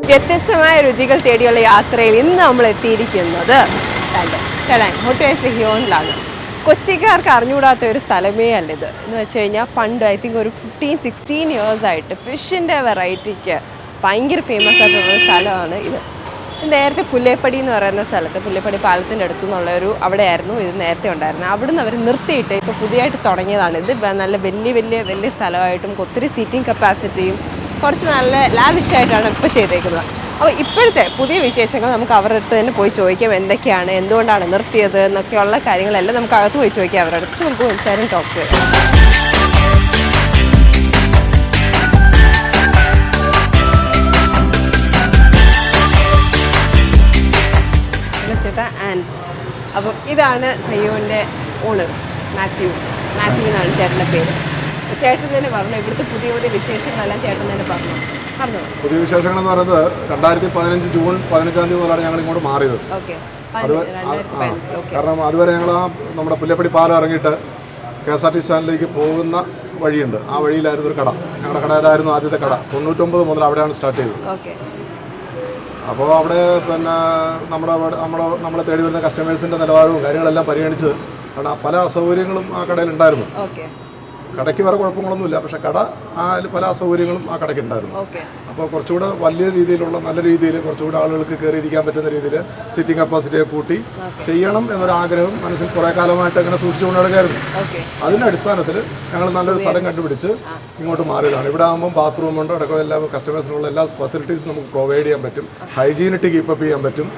വ്യത്യസ്തമായ രുചികൾ തേടിയുള്ള യാത്രയിൽ ഇന്ന് നമ്മൾ എത്തിയിരിക്കുന്നത് ഹോട്ടൽ സെഹിയോണിലാണ്. കൊച്ചിക്കാർക്ക് അറിഞ്ഞുകൂടാത്ത ഒരു സ്ഥലമേ അല്ല ഇത്. എന്ന് വെച്ച് കഴിഞ്ഞാൽ പണ്ട് ഐ തിങ്ക് ഒരു 15-16 ഇയേഴ്സായിട്ട് ഫിഷിൻ്റെ വെറൈറ്റിക്ക് ഭയങ്കര ഫേമസ് ആയിട്ടുള്ളൊരു സ്ഥലമാണ് ഇത്. നേരത്തെ പുല്ലേപ്പടി എന്ന് പറയുന്ന സ്ഥലത്ത്, പുല്ലേപ്പടി പാലത്തിൻ്റെ അടുത്തു നിന്നുള്ളൊരു അവിടെയായിരുന്നു ഇത് നേരത്തെ ഉണ്ടായിരുന്നത്. അവിടുന്ന് അവർ നിർത്തിയിട്ട് ഇപ്പോൾ പുതിയതായിട്ട് തുടങ്ങിയതാണ് ഇത്. നല്ല വലിയ സ്ഥലമായിട്ടും ഒത്തിരി സീറ്റിംഗ് കപ്പാസിറ്റിയും കുറച്ച് നല്ല ലാവിഷായിട്ടാണ് ഇപ്പോൾ ചെയ്തേക്കുന്നത്. അപ്പോൾ ഇപ്പോഴത്തെ പുതിയ വിശേഷങ്ങൾ നമുക്ക് അവരുടെ അടുത്ത് തന്നെ പോയി ചോദിക്കാം. എന്തൊക്കെയാണ്, എന്തുകൊണ്ടാണ് നിർത്തിയത് എന്നൊക്കെയുള്ള കാര്യങ്ങളെല്ലാം നമുക്ക് അകത്ത് പോയി ചോദിക്കാം അവരുടെ അടുത്ത്. നമുക്ക് സംസാരം ടോക്ക് ചെയ്യാം. ചേട്ടാ ആൻഡ് അപ്പം ഇതാണ് സയ്യോൻ്റെ ഓണർ മാത്യു എന്നാണ് ചേട്ടൻ്റെ പേര്. ചേട്ടൻ തന്നെ പറഞ്ഞു ഇവിടുത്തെ പുതിയ വിശേഷങ്ങളെല്ലാം ചേട്ടൻ തന്നെ പറഞ്ഞു. പുതിയ വിശേഷങ്ങൾ എന്ന് പറയുന്നത് 2015 ജൂൺ 15 മുതലാണ് ഞങ്ങൾ ഇങ്ങോട്ട് മാറിയത്. കാരണം അതുവരെ ഞങ്ങൾ നമ്മുടെ പുല്ലേപ്പടി പാലം ഇറങ്ങിയിട്ട് KSRTC സ്റ്റാൻഡിലേക്ക് പോകുന്ന വഴിയുണ്ട്. ആ വഴിയിലായിരുന്നു ഒരു കട. ഞങ്ങളുടെ കടയിലായിരുന്നു ആദ്യത്തെ കട. 99 മുതൽ അവിടെയാണ് സ്റ്റാർട്ട് ചെയ്തത്. അപ്പോൾ അവിടെ പിന്നെ നമ്മളെ തേടി വരുന്ന കസ്റ്റമേഴ്സിൻ്റെ നിലവാരവും കാര്യങ്ങളെല്ലാം പരിഗണിച്ച്, കാരണം പല അസൗകര്യങ്ങളും ആ കടയിലുണ്ടായിരുന്നു. കടയ്ക്ക് വേറെ കുഴപ്പങ്ങളൊന്നുമില്ല, പക്ഷെ കട പല അസൗകര്യങ്ങളും ആ കടയ്ക്ക് ഉണ്ടായിരുന്നു. അപ്പോൾ കുറച്ചുകൂടെ വലിയ രീതിയിലുള്ള നല്ല രീതിയിൽ കുറച്ചുകൂടെ ആളുകൾക്ക് കയറിയിരിക്കാൻ പറ്റുന്ന രീതിയിൽ സിറ്റിംഗ് കപ്പാസിറ്റിയെ കൂട്ടി ചെയ്യണം എന്നൊരാഗ്രഹം മനസ്സിൽ കുറേ കാലമായിട്ട് അങ്ങനെ സൂക്ഷിച്ചുകൊണ്ട് നടക്കായിരുന്നു. അതിൻ്റെ അടിസ്ഥാനത്തിൽ ഞങ്ങൾ നല്ലൊരു സ്ഥലം കണ്ടുപിടിച്ച് ഇങ്ങോട്ട് മാറിയതാണ്. ഇവിടെ ആകുമ്പോൾ ബാത്റൂമുണ്ട്, അടക്കം എല്ലാ കസ്റ്റമേഴ്സിനുള്ള എല്ലാ ഫെസിലിറ്റീസും നമുക്ക് പ്രൊവൈഡ് ചെയ്യാൻ പറ്റും, ഹൈജീനിറ്റി കീപ്പപ്പ് ചെയ്യാൻ പറ്റും.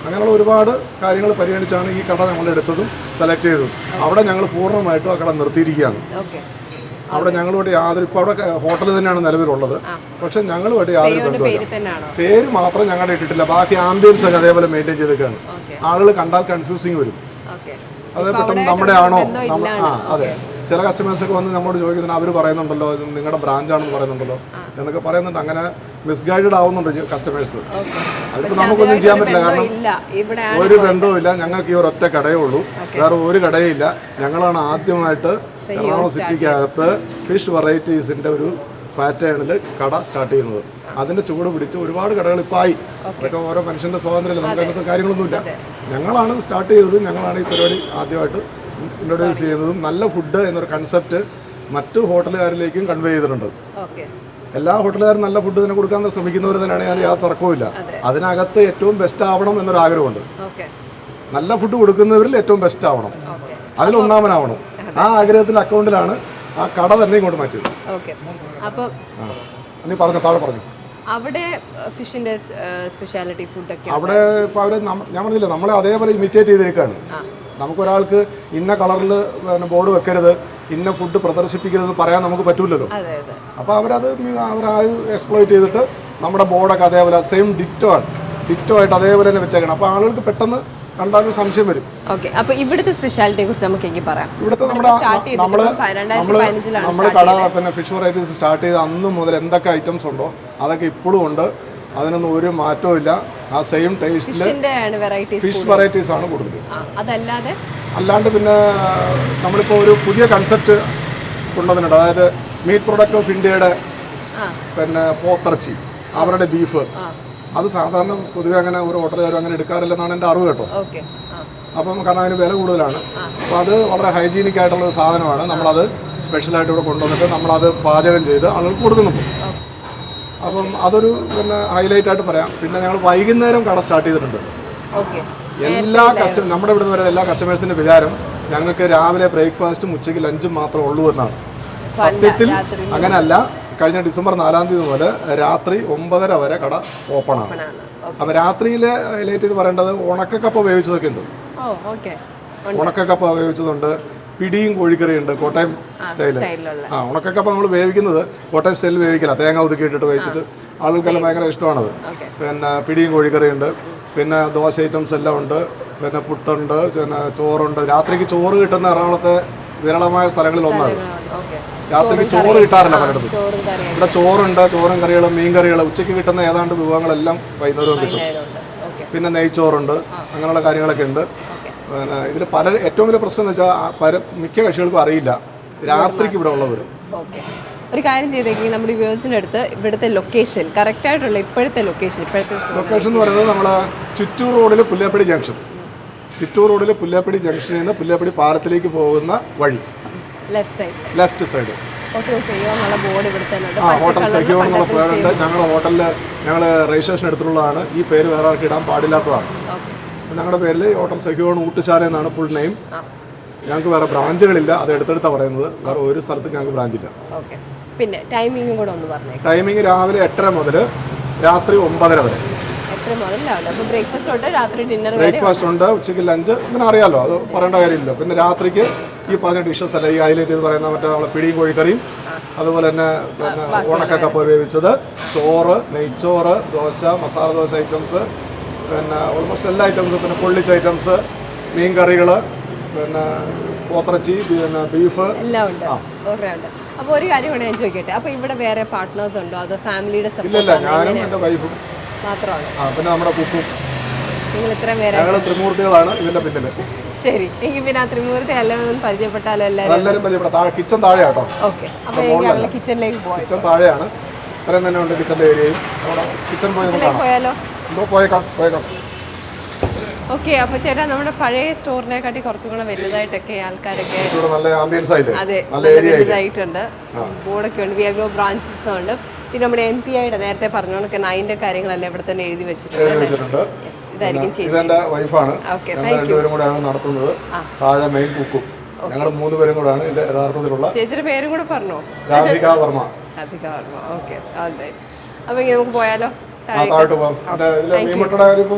അങ്ങനെയുള്ള ഒരുപാട് കാര്യങ്ങൾ പരിഗണിച്ചാണ് ഈ കട നമ്മളെടുത്തതും സെലക്ട് ചെയ്തതും. അവിടെ ഞങ്ങൾ പൂർണ്ണമായിട്ടും ആ കട നിർത്തിയിരിക്കുകയാണ്. അവിടെ ഞങ്ങളുമായിട്ട് യാതൊരു, ഇപ്പോൾ അവിടെ ഹോട്ടൽ തന്നെയാണ് നിലവിലുള്ളത്, പക്ഷെ ഞങ്ങളുമായിട്ട് യാതൊരു ബന്ധമില്ല. പേര് മാത്രം ഞങ്ങളുടെ ഇട്ടിട്ടില്ല, ബാക്കി ആംബിയൻസ് ഒക്കെ അതേപോലെ മെയിൻറ്റെയിൻ ചെയ്തേക്കാണ്. ആളുകൾ കണ്ടാൽ കൺഫ്യൂസിങ് വരും. അത് പെട്ടെന്ന് നമ്മുടെ ആണോ? അതെ, ചില കസ്റ്റമേഴ്സൊക്കെ വന്ന് നമ്മോട് ചോദിക്കുന്നുണ്ട്, അവർ പറയുന്നുണ്ടല്ലോ നിങ്ങളുടെ ബ്രാഞ്ചാണെന്ന് പറയുന്നുണ്ടല്ലോ എന്നൊക്കെ പറയുന്നുണ്ട്. അങ്ങനെ മിസ്ഗൈഡഡ് ആവുന്നുണ്ട് കസ്റ്റമേഴ്സ്. അതിപ്പോൾ നമുക്കൊന്നും ചെയ്യാൻ പറ്റില്ല, കാരണം ഒരു ബന്ധവുമില്ല. ഞങ്ങൾക്ക് ഈ ഒരൊറ്റ കടയേ ഉള്ളൂ, വേറെ ഒരു കടയേ ഇല്ല. ഞങ്ങളാണ് ആദ്യമായിട്ട് എറണാകുളം സിറ്റിക്കകത്ത് ഫിഷ് വെറൈറ്റീസിൻ്റെ ഒരു പാറ്റേണിൽ കട സ്റ്റാർട്ട് ചെയ്യുന്നത്. അതിൻ്റെ ചൂട് പിടിച്ച് ഒരുപാട് കടകൾ ഇപ്പോൾ ആയി. അതൊക്കെ ഓരോ മനുഷ്യൻ്റെ സ്വാതന്ത്ര്യമല്ല, നമുക്ക് അങ്ങനത്തെ കാര്യങ്ങളൊന്നുമില്ല. ഞങ്ങളാണ് സ്റ്റാർട്ട് ചെയ്തത്, ഞങ്ങളാണ് ഈ പരിപാടി ആദ്യമായിട്ട് ഇൻട്രൊഡ്യൂസ് ചെയ്യുന്നതും. നല്ല ഫുഡ് എന്നൊരു കൺസെപ്റ്റ് മറ്റു ഹോട്ടലുകാരിലേക്കും കൺവേ ചെയ്തിട്ടുണ്ട്. എല്ലാ ഹോട്ടലുകാരും നല്ല ഫുഡ് തന്നെ കൊടുക്കാൻ ശ്രമിക്കുന്നവർ തന്നെയാണ്, ഞാൻ യാതൊരു തർക്കവുമില്ല. അതിനകത്ത് ഏറ്റവും ബെസ്റ്റ് ആവണം എന്നൊരാഗ്രഹമുണ്ട്. നല്ല ഫുഡ് കൊടുക്കുന്നവരിൽ ഏറ്റവും ബെസ്റ്റ് ആവണം, അതിലൊന്നാമനാവണം. ആ ആഗ്രഹത്തിൻ്റെ അക്കൗണ്ടിലാണ് ആ കട തന്നെ ഇങ്ങോട്ട് മാറ്റിയത്. നീ പറഞ്ഞു, താഴെ പറഞ്ഞു. അവിടെ ഫിഷിന്റെ സ്പെഷ്യാലിറ്റി ഫുഡൊക്കെ അവിടെ ഇപ്പോൾ അവർ, ഞാൻ പറഞ്ഞില്ല, നമ്മളെ അതേപോലെ ഇമിറ്റേറ്റ് ചെയ്തിരിക്കുകയാണ്. നമുക്കൊരാൾക്ക് ഇന്ന കളറിൽ ബോർഡ് വെക്കരുത്, ഇന്ന ഫുഡ് പ്രദർശിപ്പിക്കരുതെന്ന് പറയാൻ നമുക്ക് പറ്റൂലല്ലോ. അപ്പോൾ അവരത് എക്സ്പ്ലോയിറ്റ് ചെയ്തിട്ട് നമ്മുടെ ബോർഡൊക്കെ അതേപോലെ സെയിം ഡിറ്റോ ആയിട്ട് അതേപോലെ തന്നെ വെച്ചേക്കണം. അപ്പോൾ ആളുകൾക്ക് പെട്ടെന്ന് കണ്ടാലും സംശയം വരും. അപ്പോൾ ഇവിടുത്തെ സ്പെഷ്യാലിറ്റിയെ കുറിച്ച് നമുക്ക് എനിക്ക് പറയാം. ഇവിടുത്തെ നമ്മുടെ കട പിന്നെ ഫിഷ് വെറൈറ്റീസ് സ്റ്റാർട്ട് ചെയ്ത് അന്ന് മുതൽ എന്തൊക്കെ ഐറ്റംസ് ഉണ്ടോ അതൊക്കെ ഇപ്പോഴും ഉണ്ട്. അതിനൊന്നും ഒരു മാറ്റവും ഇല്ല. ആ സെയിം ടേസ്റ്റിൽ ഫിഷ് വെറൈറ്റീസ് ആണ് കൂടുതൽ. അല്ലാണ്ട് പിന്നെ നമ്മളിപ്പോൾ ഒരു പുതിയ കൺസെപ്റ്റ് കൊണ്ടുവന്നിട്ടുണ്ട്. അതായത് മീറ്റ് പ്രൊഡക്റ്റ് ഓഫ് ഇന്ത്യയുടെ പിന്നെ പോത്തിറച്ചി, അവരുടെ ബീഫ്, അത് സാധാരണ പൊതുവെ അങ്ങനെ ഒരു ഹോട്ടലുകാരും അങ്ങനെ എടുക്കാറില്ലെന്നാണ് എൻ്റെ അറിവ് കേട്ടോ. അപ്പം കാരണം അതിന് വില കൂടുതലാണ്. അപ്പോൾ അത് വളരെ ഹൈജീനിക് ആയിട്ടുള്ള ഒരു സാധനമാണ്. നമ്മളത് സ്പെഷ്യലായിട്ട് ഇവിടെ കൊണ്ടുവന്നിട്ട് നമ്മളത് പാചകം ചെയ്ത് ആളുകൾക്ക് കൊടുക്കുന്നുണ്ട്. അപ്പം അതൊരു പിന്നെ ഹൈലൈറ്റ് ആയിട്ട് പറയാം. പിന്നെ ഞങ്ങൾ വൈകുന്നേരം കട സ്റ്റാർട്ട് ചെയ്തിട്ടുണ്ട്. എല്ലാ നമ്മുടെ ഇവിടെ നിന്ന് വരുന്ന എല്ലാ കസ്റ്റമേഴ്സിൻ്റെ വിചാരം ഞങ്ങൾക്ക് രാവിലെ ബ്രേക്ക്ഫാസ്റ്റും ഉച്ചയ്ക്ക് ലഞ്ചും മാത്രമേ ഉള്ളൂ എന്നാണ്. സത്യത്തിൽ അങ്ങനെയല്ല. കഴിഞ്ഞ ഡിസംബർ 4 മുതൽ രാത്രി 9:30 വരെ കട ഓപ്പണാണ്. അപ്പോൾ രാത്രിയിലെ ഹൈലൈറ്റ് ചെയ്ത് പറയേണ്ടത് ഉണക്കക്കപ്പ വേവിച്ചതൊക്കെ ഉണ്ട്. ഉണക്കക്കപ്പ വേവിച്ചതുണ്ട്, പിടിയും കോഴിക്കറിയുണ്ട്, കോട്ടയം സ്റ്റൈല്. ഉണക്കക്കപ്പ നമ്മൾ വേവിക്കുന്നത് കോട്ടയം സ്റ്റൈലിൽ വേവിക്കില്ല, തേങ്ങ ഒതുക്കി ഇട്ടിട്ട് വേവിച്ചിട്ട് ആളുകൾക്കെല്ലാം ഭയങ്കര ഇഷ്ടമാണത്. പിന്നെ പിടിയും കോഴിക്കറിയുണ്ട്, പിന്നെ ദോശ ഐറ്റംസ് എല്ലാം ഉണ്ട്, പിന്നെ പുട്ടുണ്ട്, പിന്നെ ചോറുണ്ട്. രാത്രിക്ക് ചോറ് കിട്ടുന്ന എറണാകുളത്തെ വിരളമായ സ്ഥലങ്ങളിൽ ഒന്നാണ്. രാത്രിക്ക് ചോറ് കിട്ടാറില്ല പലയിടത്തും. ഇവിടെ ചോറുണ്ട്, ചോറും കറികളും മീൻ കറികൾ, ഉച്ചയ്ക്ക് കിട്ടുന്ന ഏതാണ്ട് വിഭവങ്ങളെല്ലാം വൈകുന്നേരവും കിട്ടും. പിന്നെ നെയ്ച്ചോറുണ്ട്, അങ്ങനെയുള്ള കാര്യങ്ങളൊക്കെ ഉണ്ട്. പിന്നെ ഇതിൽ ഏറ്റവും വലിയ പ്രശ്നം എന്ന് വെച്ചാൽ മിക്ക കക്ഷികൾക്കും അറിയില്ല രാത്രിക്ക് ഇവിടെ ഉള്ളവർ. ഓക്കെ, ഒരു കാര്യം ചെയ്തേക്കെങ്കിൽ നമ്മുടെ വ്യൂവേഴ്സിൻ്റെ അടുത്ത് ഇവിടുത്തെ ലൊക്കേഷൻ കറക്റ്റായിട്ടുള്ള ഇപ്പോഴത്തെ ലൊക്കേഷൻ എന്ന് പറയുന്നത് നമ്മളെ ചിറ്റൂർ റോഡിൽ പുല്ലേപ്പടി ജംഗ്ഷൻ, ചിറ്റൂർ റോഡിൽ പുല്ലേപ്പടി ജംഗ്ഷനിൽ നിന്ന് പുല്ലേപ്പടി പാലത്തിലേക്ക് പോകുന്ന വഴി ലെഫ്റ്റ് സൈഡ് ഹോട്ടൽ സെയ്യോ എന്നുള്ള ബോർഡ് ഇവിടെ തന്നെ ഉണ്ട്. ഹോട്ടൽ സെയ്യോ എന്നുള്ള പേരുണ്ട്. ഞങ്ങളുടെ ഹോട്ടലിൽ ഞങ്ങൾ രജിസ്ട്രേഷൻ എടുത്തിട്ടുള്ളതാണ്. ഈ പേര് വേറെ ആർക്ക് ഇടാൻ പാടില്ലാത്തതാണ്. ഞങ്ങളുടെ പേരിൽ ഹോട്ടൽ സെയ്യോ ഊട്ടുശാല എന്നാണ് ഫുൾ നെയിം. ഞങ്ങൾക്ക് വേറെ ബ്രാഞ്ചുകളില്ല, അത് എടുത്തെടുത്താണ് പറയുന്നത്. വേറെ ഒരു സ്ഥലത്ത് ഞങ്ങൾക്ക് ബ്രാഞ്ചില്ല. പിന്നെ ടൈമിംഗും കൂടെ ഒന്ന് പറഞ്ഞേ. ടൈമിംഗ് രാവിലെ 8:30 മുതൽ രാത്രി 9:30 വരെ. ബ്രേക്ക്ഫാസ്റ്റ് ഉണ്ട്, ഉച്ചയ്ക്ക് ലഞ്ച്, പിന്നെ അറിയാലോ, അത് പറയേണ്ട കാര്യമില്ല. പിന്നെ രാത്രിക്ക് ഈ പറഞ്ഞ ഡിഷസ് അല്ല, ഈ ഹൈലൈറ്റ് ചെയ്ത് പറയുന്ന മറ്റേ നമ്മളെ പിടിയും കോഴിക്കറിയും, അതുപോലെ തന്നെ ഉണക്കക്കപ്പ വേവിച്ചത്, ചോറ്, നെയ്ച്ചോറ്, ദോശ, മസാല ദോശ ഐറ്റംസ്, പിന്നെ ഓൾമോസ്റ്റ് എല്ലാ ഐറ്റംസും, പിന്നെ പൊള്ളിച്ച ഐറ്റംസ്, മീൻ കറികൾ, പിന്നെ പോത്തിറച്ചി, പിന്നെ ബീഫ് എല്ലാം ഉണ്ട്. അപ്പോൾ ഒരു കാര്യം കൂടെ ഞാൻ ചോദിക്കട്ടെ, അപ്പോൾ ഇവിടെ വേറെ പാർട്ട്നേഴ്സ് ഉണ്ടോ, അത് ഫാമിലിയുടെ ഇല്ല, ഞാനും എൻ്റെ വൈഫും മാത്രമാണ്. പിന്നെ നമ്മുടെ കുക്കും. നിങ്ങൾ ഇത്രയും പേര് ഞങ്ങൾ ത്രിമൂർത്തികളാണ് ഇതിന്റെ പിന്നിൽ. ശരി, എങ്കിൽ പിന്നെ ആ ത്രിമൂർത്തി എല്ലാവരും പരിചയപ്പെട്ടാലോ? എല്ലാവരും പരിചയപ്പെടാം. കിച്ചൺ താഴെയാട്ടോ. ഓക്കെ, അപ്പോൾ ഞങ്ങൾ കിച്ചണിലേക്ക് പോകാം. കിച്ചൺ താഴെയാണ്, ഇത്രയും തന്നെ ഉണ്ട് കിച്ചൻ്റെ ഏരിയയും. കിച്ചൺ പോയാലോ? പോയേക്കാം. ഓക്കെ, അപ്പോൾ ചേട്ടാ നമ്മുടെ പഴയ സ്റ്റോറിനെക്കാട്ടി കുറച്ചും കൂടെ വലുതായിട്ടൊക്കെ ആൾക്കാരൊക്കെ നല്ല ആംബിയൻസ് ആയിട്ട്, അതെ, വലുതായിട്ടുണ്ട്. ബോർഡൊക്കെ ഉണ്ട്, വി ഹാവ് ബ്രാഞ്ചസ് ഉണ്ട്. പിന്നെ നമ്മുടെ MPIയുടെ നേരത്തെ പറഞ്ഞ കണക്ക് 9ന്റെ കാര്യങ്ങളെല്ലാം ഇവിടെ തന്നെ എഴുതി വെച്ചിട്ടുണ്ട്. ഇതായിരിക്കും ഇതെന്റെ വൈഫാണ്. രണ്ടുപേരും കൂടെയാണ് നടത്തുന്നത്. താഴെ മെയിൻ കുക്കും. ഞങ്ങൾ 3 പേരും കൂടെയാണ് ഇതിന്റെ യഥാർത്ഥത്തിലുള്ള. ചേച്ചിയുടെ പേരും കൂടെ പറഞ്ഞോ? രാധിക വർമ്മ. ഓക്കെ, അപ്പൊ നമുക്ക് പോയാലോ? താഴോട്ട് പോകാം. മീൻമുട്ടയുടെ കാര്യം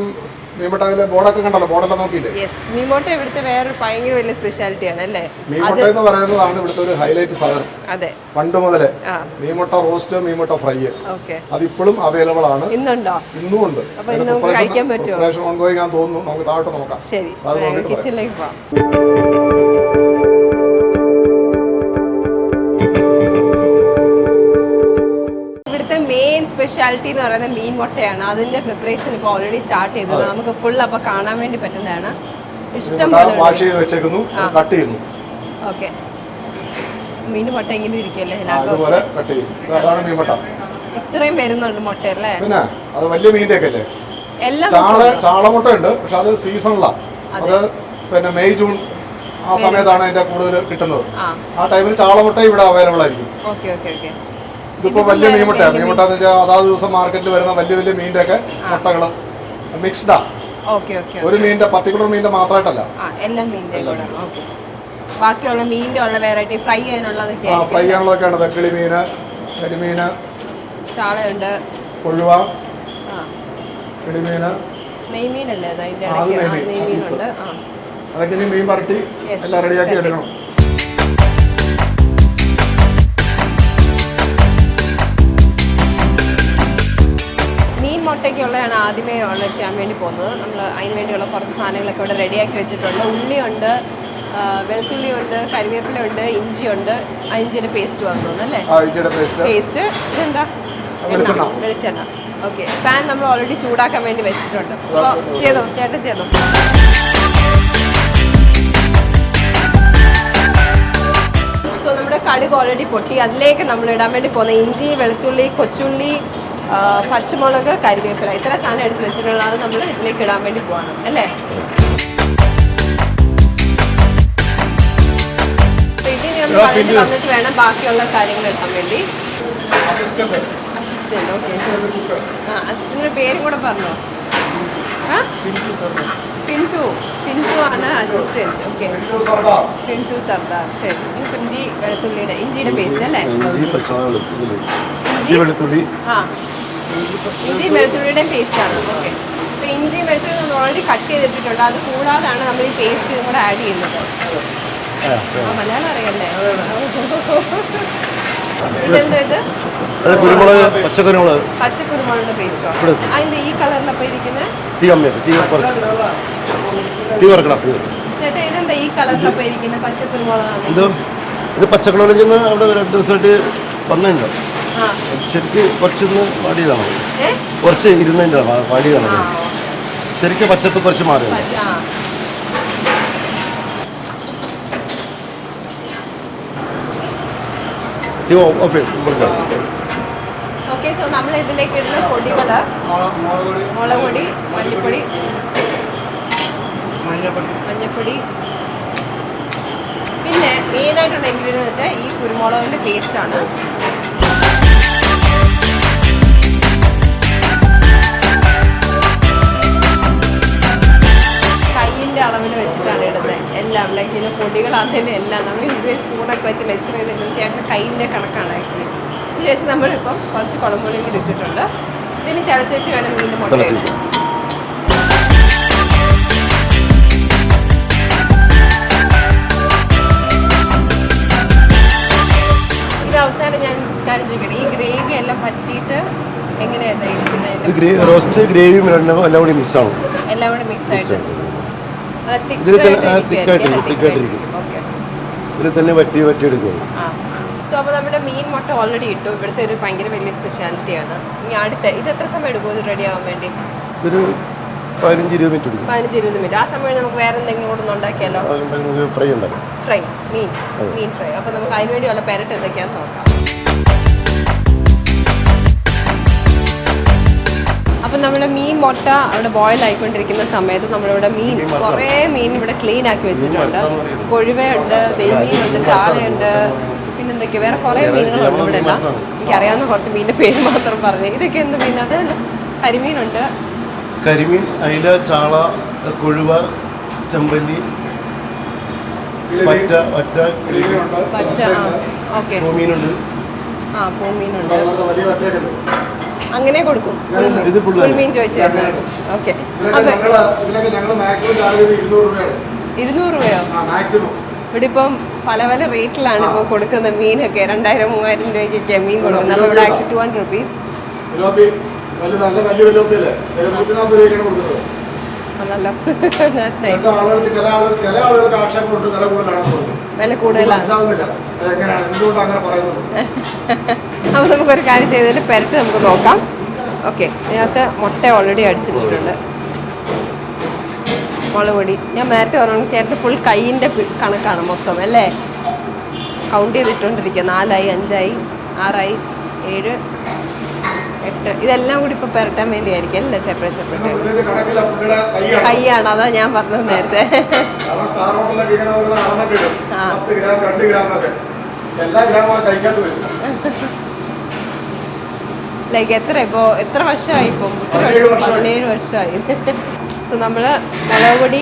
മീൻമുട്ട ബോർഡൊക്കെ കണ്ടല്ലോ, ബോർഡെല്ലാം നോക്കിയില്ലേ? മീൻമുട്ട ഇവിടുത്തെ വേറെ ഭയങ്കര വലിയ സ്പെഷ്യാലിറ്റിയാണ് അല്ലേ? മീൻമുട്ട എന്ന് പറയുന്നതാണ് ഇവിടുത്തെ ഒരു ഹൈലൈറ്റ് സാധനം. അതെ, പണ്ട് മുതലേ മീൻമുട്ട റോസ്റ്റ്, മീൻമുട്ട ഫ്രൈ, അതിപ്പോഴും അവൈലബിൾ ആണ്. ഇന്നും ഉണ്ട്. കഴിക്കാൻ പറ്റുമോ? ഓൺഗോയിങ് ആണെന്ന് തോന്നുന്നു. നമുക്ക് താഴോട്ട് നോക്കാം. ശരി, കിച്ചണിലേക്ക് പോകാം. മെയിൻ സ്പെഷ്യാലിറ്റി എന്ന് പറയുന്നത് മീൻ മുട്ടയാണ്. അതിന്റെ പ്രിപ്പറേഷൻ ഇപ്പോൾ ഓൾറെഡി സ്റ്റാർട്ട് ചെയ്തത്. നമുക്ക് ഫുൾ അപ്പോൾ കാണാൻ വേണ്ടി പറ്റുന്നതാണ്. ഇഷ്ടം വാഷ് ചെയ്ത് വെച്ചേക്കുന്നു, കട്ട് ചെയ്യുന്നു. ഓക്കെ, മീൻ മുട്ട ഇങ്ങനെ ഇരിക്കല്ലേ? അതുപോലെ കട്ട് ചെയ്യും. അതാണ് മീൻ മുട്ട. ഇത്രയും വരുന്നുണ്ട് മുട്ട അല്ലേ? പിന്നെ അത് വലിയ മീൻ്റെ ഒക്കെ അല്ലേ? എല്ലാം ചാളമുട്ട ഉണ്ട്, പക്ഷെ അത് സീസണിലാണ്. അത് പിന്നെ മെയ് ജൂൺ ആ സമയത്താണ് അതിന്റെ കൂടുതൽ കിട്ടുന്നത്. ആ ടൈമിൽ ചാളമുട്ട ഇവിടെ അവൈലബിൾ ആയിരിക്കും. Okay okay okay. ഇതിപ്പോ വലിയ മീൻമുട്ടയാണ്. മീൻമുട്ട എന്ന് വെച്ചാൽ അതാത് ദിവസം മാർക്കറ്റിൽ വരുന്ന വലിയ വലിയ മീനിന്റെ ഒക്കെ മുട്ടകള് മിക്സ്ഡാ. ഒരു മീനിന്റെ പർട്ടിക്കുലർ മീനിന്റെ മാത്രമായിട്ടല്ല, എല്ലാ മീനിന്റെ ബാക്കിയുള്ള മീനിന്റെ ഉള്ള വെറൈറ്റി ഫ്രൈ ചെയ്യാനുള്ളതൊക്കെ. ഫ്രൈ ചെയ്യാനുള്ളതൊക്കെയാണ്. വെക്കിളി മീന്, കരിമീന്, ചാളയുണ്ട്, കൊഴുവ, കിളിമീന്, നെയ്മീനല്ലേ അതിന്റെ നെയ്മീനുണ്ട്. അതൊക്കെ ഇനി മീൻ പറട്ടി എല്ലാം റെഡിയാക്കി എടുക്കണം. മുട്ടയ്ക്കുള്ളതാണ് ആദ്യമേ ചെയ്യാൻ വേണ്ടി പോകുന്നത്. നമ്മൾ അതിന് വേണ്ടിയുള്ള കുറച്ച് സാധനങ്ങളൊക്കെ ഇവിടെ റെഡിയാക്കി വെച്ചിട്ടുണ്ട്. ഉള്ളിയുണ്ട്, വെളുത്തുള്ളിയുണ്ട്, കരിവേപ്പിലുണ്ട്, ഇഞ്ചിയുണ്ട്. ഇഞ്ചിയുടെ പേസ്റ്റ് വന്നു അല്ലേ? പേസ്റ്റ്. ഇതെന്താ? വെളിച്ചെണ്ണ. ഓക്കെ, പാൻ നമ്മൾ ഓൾറെഡി ചൂടാക്കാൻ വേണ്ടി വെച്ചിട്ടുണ്ട്. അപ്പോൾ ചെയ്തോ ചേട്ടൻ, ചെയ്തോ. സോ നമ്മുടെ കടുക് ഓൾറെഡി പൊട്ടി. അതിലേക്ക് നമ്മൾ ഇടാൻ വേണ്ടി പോകുന്ന ഇഞ്ചി, വെളുത്തുള്ളി, കൊച്ചുള്ളി, പച്ചമുളക്, കരിവേപ്പില, ഇത്ര സാധനം എടുത്ത് വെച്ചിട്ടുള്ളത്. അത് നമ്മൾ ഇതിലേക്ക് ഇടാൻ വേണ്ടി പോവാണ് അല്ലേ? ഇതിനെ ഒന്ന് പറഞ്ഞിട്ട് വന്നിട്ട് വേണം ബാക്കിയുള്ള കാര്യങ്ങൾ എടുക്കാൻ വേണ്ടി. അസിസ്റ്റന്റ്. ഓക്കെ, അസിസ്റ്റന്റിന്റെ പേരും കൂടെ പറഞ്ഞോ. പിന്റു ആണ് അസിസ്റ്റന്റ്. ഓക്കെ, പിന്റു സർദാർ. ശരി, ഇഞ്ചി ഇഞ്ചിയുടെ പേസ്റ്റ് അല്ലേ? ഇഞ്ചി വെളുത്തുള്ളിയുടെ പേസ്റ്റ് ആണ്. ഓക്കെ, അപ്പോൾ ഇഞ്ചി വെളുത്തുള്ളി നമ്മൾ ഓൾറെഡി കട്ട് ചെയ്തിട്ടുണ്ട്. അത് കൂടാതാണ് നമ്മൾ ഈ പേസ്റ്റ് കൂടെ ആഡ് ചെയ്യുന്നത്. മലയാളം അറിയല്ലേ? ഇതെന്താ ഇത്? പച്ചക്കുരുമുളകിന്റെ പേസ്റ്റോ? അതിന്റെ ഈ കളറിലപ്പോ ഇരിക്കുന്നത് ചേട്ടാ, ഇതെന്താ ഈ കളറിലപ്പോ ഇരിക്കുന്നത്? പച്ചക്കുരുമുളകാണ്. ഇത് പച്ചക്കുളറിൽ നിന്ന് അവിടെ 2 ദിവസമായിട്ട് വന്നിട്ടുണ്ട്. ശരിക്കും കുറച്ചൊന്ന് പാടിയതാണ്, കുറച്ച് ഇരുന്നതിൻ്റെ പാടിയതാണ്. ശരിക്കും പച്ചപ്പ് കുറച്ച് മാറി. ഓഫ് ചെയ്ത് കൊടുക്കാം. ഓക്കെ, സോ നമ്മൾ ഇതിലേക്ക് ഇടുന്ന പൊടികൾ മുളക് പൊടി, മല്ലിപ്പൊടി, മഞ്ഞൾപ്പൊടി, പിന്നെ മെയിനായിട്ടുള്ള ഇൻഗ്രീഡിയൻ്റ് എന്ന് വെച്ചാൽ ഈ കുരുമുളകിൻ്റെ പേസ്റ്റാണ്. കയ്യിൻ്റെ അളവിൽ വെച്ചിട്ടാണ് ഇടുന്നത് എല്ലാം. ലൈക്ക് ഇതിന് പൊടികളാണെങ്കിലും എല്ലാം നമ്മൾ യൂസ് സ്പൂണൊക്കെ വെച്ച് മെഷർ ചെയ്തിട്ടും ചേട്ടൻ കയ്യിൻ്റെ കണക്കാണ് ആക്ച്വലി. അതിനുശേഷം നമ്മളിപ്പം കുറച്ച് കുളമ്പുളിയും കൂടി ഇട്ടിട്ടുണ്ട്. ഇതിന് തിളച്ചേച്ച് വേണം മീനിൻ്റെ മുട്ട ഇടാൻ. അവസാനം ഞാൻ കാര്യം ചോദിക്കട്ടെ, ഈ ഗ്രേവി എല്ലാം പറ്റിയിട്ട് എങ്ങനെയാണ് ഇരിക്കുന്നത്? റോസ്റ്റ് ഗ്രേവിയും എല്ലാം കൂടി മിക്സ് ആണ്. എല്ലാം കൂടി മിക്സ് ആയിട്ട് തിക്കായിട്ടിരിക്കും. ഇതിൽ തന്നെ വറ്റിയെടുക്കുക. സോ അപ്പോൾ നമ്മുടെ മീൻ മുട്ട ഓൾറെഡി ഇട്ടു. ഇവിടുത്തെ ഒരു ഭയങ്കര വലിയ സ്പെഷ്യാലിറ്റിയാണ്. ഇനി അടുത്ത ഇത് എത്ര സമയം എടുക്കും ഇത് റെഡി ആവാൻ വേണ്ടി? ഒരു 15-20 മിനിറ്റ് എടുക്കും. 15-20 മിനിറ്റ്. ആ സമയം നമുക്ക് വേറെ എന്തെങ്കിലും കൂടെ ഉണ്ടാക്കിയാലോ? ഫ്രൈ ഉണ്ടാക്കും. ഫ്രൈ മീൻ ഫ്രൈ. അപ്പോൾ നമുക്ക് അതിന് വേണ്ടിയുള്ള പെരട്ട് എന്തൊക്കെയാണെന്ന് നോക്കാം. അപ്പം നമ്മുടെ മീൻ മുട്ട അവിടെ ബോയിൽ ആയിക്കൊണ്ടിരിക്കുന്ന സമയത്ത് നമ്മളിവിടെ കുറേ മീൻ ഇവിടെ ക്ലീൻ ആക്കി വെച്ചിട്ടുണ്ട്. കൊഴുവയുണ്ട്, നെയ്മീനുണ്ട്, ചാളയുണ്ട്, പിന്നെന്തൊക്കെയാണ് വേറെ കുറേ മീനുകളുണ്ട് ഇവിടെ എല്ലാം. എനിക്കറിയാവുന്ന കുറച്ച് മീനിൻ്റെ പേര് മാത്രം പറഞ്ഞു. ഇതൊക്കെ എന്ത് മീൻ? അത് കരിമീനുണ്ട്, കരിമീൻ, അയില, ചാള, കൊഴുവ, ചെമ്പല്ലി, പറ്റ, ഓക്കെ, പൂമീനുണ്ട്. പൂമീനുണ്ട്. അങ്ങനെ കൊടുക്കും. മീൻ ചോദിച്ചു. ഓക്കെ, 200 രൂപയോ? ഇവിടെ ഇപ്പം പല പല റേറ്റിലാണ് ഇപ്പോൾ കൊടുക്കുന്ന മീനൊക്കെ. 2000-3000 രൂപയ്ക്കൊക്കെ മീൻ കൊടുക്കുന്നത്. അപ്പോൾ ഇവിടെ ആക്ച്വലി 200 റുപ്പീസ്. ആണല്ലോ. വില കൂടുതലാണ്. അപ്പോൾ നമുക്കൊരു കാര്യം ചെയ്തതിന് പെരട്ട് നമുക്ക് നോക്കാം. ഓക്കെ, ഇതിനകത്ത് മുട്ട ഓൾറെഡി അടിച്ചിട്ടുണ്ട്. മുളക് പൊടി ഞാൻ നേരത്തെ പറഞ്ഞു ചേട്ടൻ ഫുൾ കൈയിൻ്റെ കണക്കാണ് മൊത്തം അല്ലേ? കൗണ്ട് ചെയ്തിട്ടുകൊണ്ടിരിക്കുക. 4 5 6 7 8 ഇതെല്ലാം കൂടി ഇപ്പോൾ പെരട്ടാൻ വേണ്ടിയായിരിക്കും അല്ലേ? സെപ്പറേറ്റ് കൈയാണ്. അതാ ഞാൻ പറഞ്ഞത് നേരത്തെ. ലൈക്ക് എത്ര വർഷമായി ഇപ്പം? 17 വർഷമായി. സോ നമ്മൾ മുളക് പൊടി,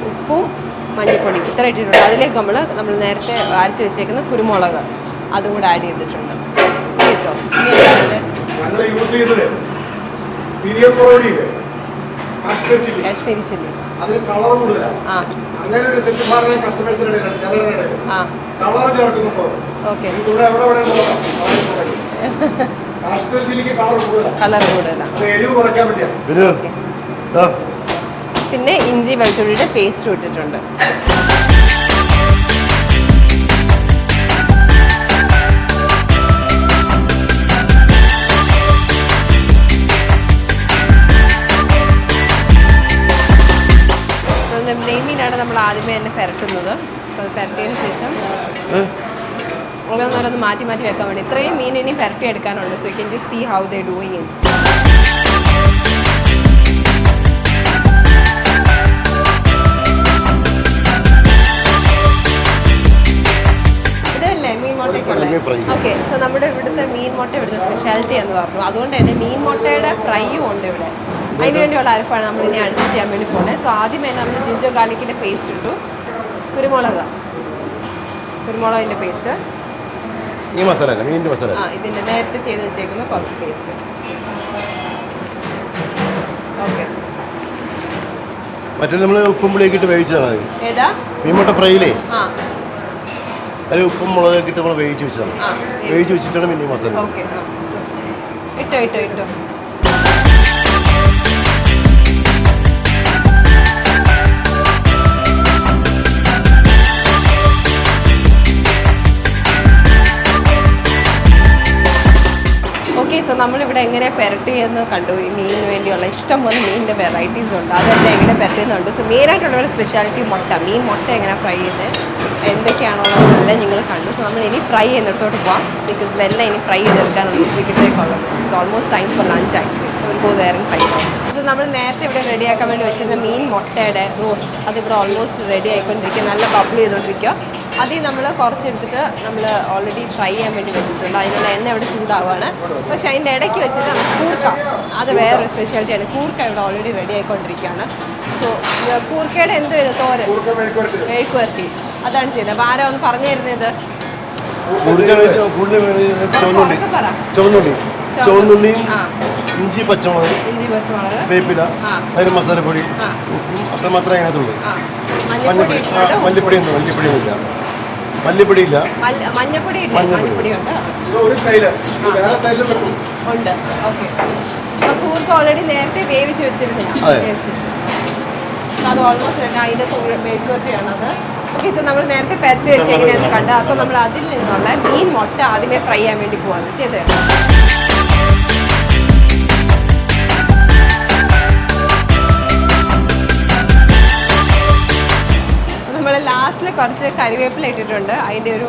ഉപ്പും മഞ്ഞൾപ്പൊടി ഇത്ര ഇട്ടിട്ടുണ്ട്. അതിലേക്ക് നമ്മൾ നേരത്തെ അരച്ച് വെച്ചേക്കുന്ന കുരുമുളക് അതും കൂടെ ആഡ് ചെയ്തിട്ടുണ്ട്. കേട്ടോ, കാശ്മീരി ചില്ലി. ഓക്കെ, കളർ കൂടുതലാണ്. പിന്നെ ഇഞ്ചി വെളുത്തുള്ളിയുടെ പേസ്റ്റ് ഇട്ടിട്ടുണ്ട്. നെയ്മീനാണ് നമ്മൾ ആദ്യമേ തന്നെ പെരട്ടുന്നത്. സോ അത് പെരട്ടിയതിന് ശേഷം ഓരോന്നോരോന്ന് മാറ്റി മാറ്റി വെക്കാൻ വേണ്ടി ഇത്രയും മീൻ ഇനി പെരട്ടി എടുക്കാനുണ്ട്. So you can just see how they doing it. ഇതല്ലേ മീൻ മുട്ടയ്ക്കുള്ളത്? ഓക്കെ, സോ നമ്മുടെ ഇവിടുത്തെ മീൻ മുട്ട ഇവിടുത്തെ സ്പെഷ്യാലിറ്റി എന്ന് പറഞ്ഞു. അതുകൊണ്ട് തന്നെ മീൻ മുട്ടയുടെ ഫ്രൈയും ഉണ്ട് ഇവിടെ. അതിന് വേണ്ടിയുള്ള അരപ്പാണ് നമ്മൾ ഇനി അടുത്ത് ചെയ്യാൻ വേണ്ടി പോകുന്നത്. സോ ആദ്യമേ നമ്മൾ ജിഞ്ചർ ഗാർലിക്കിൻ്റെ പേസ്റ്റ് ഇട്ടു, കുരുമുളകിൻ്റെ പേസ്റ്റ്, ഈ മസാല മീനിൻ്റെ മസാല, ഇതിൻ്റെ നേരത്തെ ചെയ്ത് വെച്ചേക്കുന്ന കുറച്ച് പേസ്റ്റ്. ഓക്കെ, മറ്റേ നമ്മൾ ഉപ്പും പുളിയൊക്കെ ഇട്ട് വേവിച്ചതാണ്. ഏതാ മീൻമുട്ട ഫ്രൈയിലേ അതിൽ ഉപ്പും മുളകൊക്കെ ഇട്ട് നമ്മൾ വേവിച്ച് വെച്ചതാണ്. വേവിച്ച് വെച്ചിട്ടാണ് പിന്നെ മസാല. ഓക്കെ, ഇട്ടോ. ഓക്കെ, സോ നമ്മളിവിടെ ഇവിടെ എങ്ങനെ പെരട്ടിയെന്ന് കണ്ടു. ഈ മീനിന് വേണ്ടിയുള്ള ഇഷ്ടംപോലെ മീനിൻ്റെ വെറൈറ്റീസ് ഉണ്ട്, അതെല്ലാം എങ്ങനെ പെരട്ടിയെന്നുണ്ട്. സോ മെയിനായിട്ടുള്ളവരുടെ സ്പെഷ്യാലിറ്റി മുട്ട, മീൻ മുട്ട എങ്ങനെ ഫ്രൈ ചെയ്യുന്നത്, എന്തൊക്കെയാണുള്ളതെന്നെല്ലാം നിങ്ങൾ കണ്ടു. സോ നമ്മൾ ഇനി ഫ്രൈ ചെയ്യുന്നിടത്തോട്ട് പോകാം, ബിക്കോസ് ഇതെല്ലാം ഇനി ഫ്രൈ ചെയ്തെടുക്കാനുള്ള ഉച്ചയ്ക്കത്തേക്കുള്ളത്. It's almost time for lunch actually. So will go there and fry. So നമ്മൾ നേരത്തെ ഇവിടെ റെഡിയാക്കാൻ വേണ്ടി വെച്ചിരുന്ന മീൻ മുട്ടയുടെ റോസ്റ്റ് അതിവിടെ ഓൾമോസ്റ്റ് റെഡി ആയിക്കൊണ്ടിരിക്കുക, നല്ല ബബിൾ ചെയ്തുകൊണ്ടിരിക്കുക. അതിൽ നമ്മൾ കുറച്ചെടുത്തിട്ട് നമ്മൾ ഓൾറെഡി ഫ്രൈ ചെയ്യാൻ വേണ്ടി വെച്ചിട്ടുണ്ട്. അതിനുള്ള എണ്ണ ഇവിടെ ചൂടാവുകയാണ്. പക്ഷേ അതിൻ്റെ ഇടയ്ക്ക് വെച്ചിട്ട് കൂർക്ക, അത് വേറൊരു സ്പെഷ്യാലിറ്റിയാണ്. കൂർക്ക ഇവിടെ ഓൾറെഡി റെഡി ആയിക്കൊണ്ടിരിക്കുകയാണ്. സോ കൂർക്കയുടെ എന്ത് ചെയ്തു തോരൻ, മെഴുക്ക് വരട്ടി, അതാണ് ചെയ്തത്. അപ്പോൾ ആരാ ഒന്ന് പറഞ്ഞു തരുന്നത്? ചുവന്നുള്ളിയും ഇഞ്ചി പച്ചമുളക്, വേപ്പില, അതിന് മസാലപ്പൊടി, ഉപ്പും അത്ര മാത്രമേ അതിനകത്തുള്ളൂ. മല്ലിപ്പൊടിയൊന്നുമില്ല, മല്ലിപ്പൊടിയില്ല, മഞ്ഞപ്പൊടി ഉണ്ട്. ഓക്കെ, കൂർക്ക ഓൾറെഡി നേരത്തെ വേവിച്ച് വെച്ചിരുന്നു. അത് ഓൾമോസ്റ്റ് അതിൻ്റെ മെഴുക്കുവരട്ടിയാണത്. ഓക്കെ, സോ നമ്മൾ നേരത്തെ പെരട്ടി വെച്ച് എങ്ങനെയാണെന്ന് കണ്ടത്. അപ്പോൾ നമ്മൾ അതിൽ നിന്നുള്ള മീൻ മുട്ട ആദ്യമേ ഫ്രൈ ചെയ്യാൻ വേണ്ടി പോവാണ് ചെയ്തത്. നമ്മൾ ലാസ്റ്റിൽ കുറച്ച് കരിവേപ്പില ഇട്ടിട്ടുണ്ട്, അതിൻ്റെ ഒരു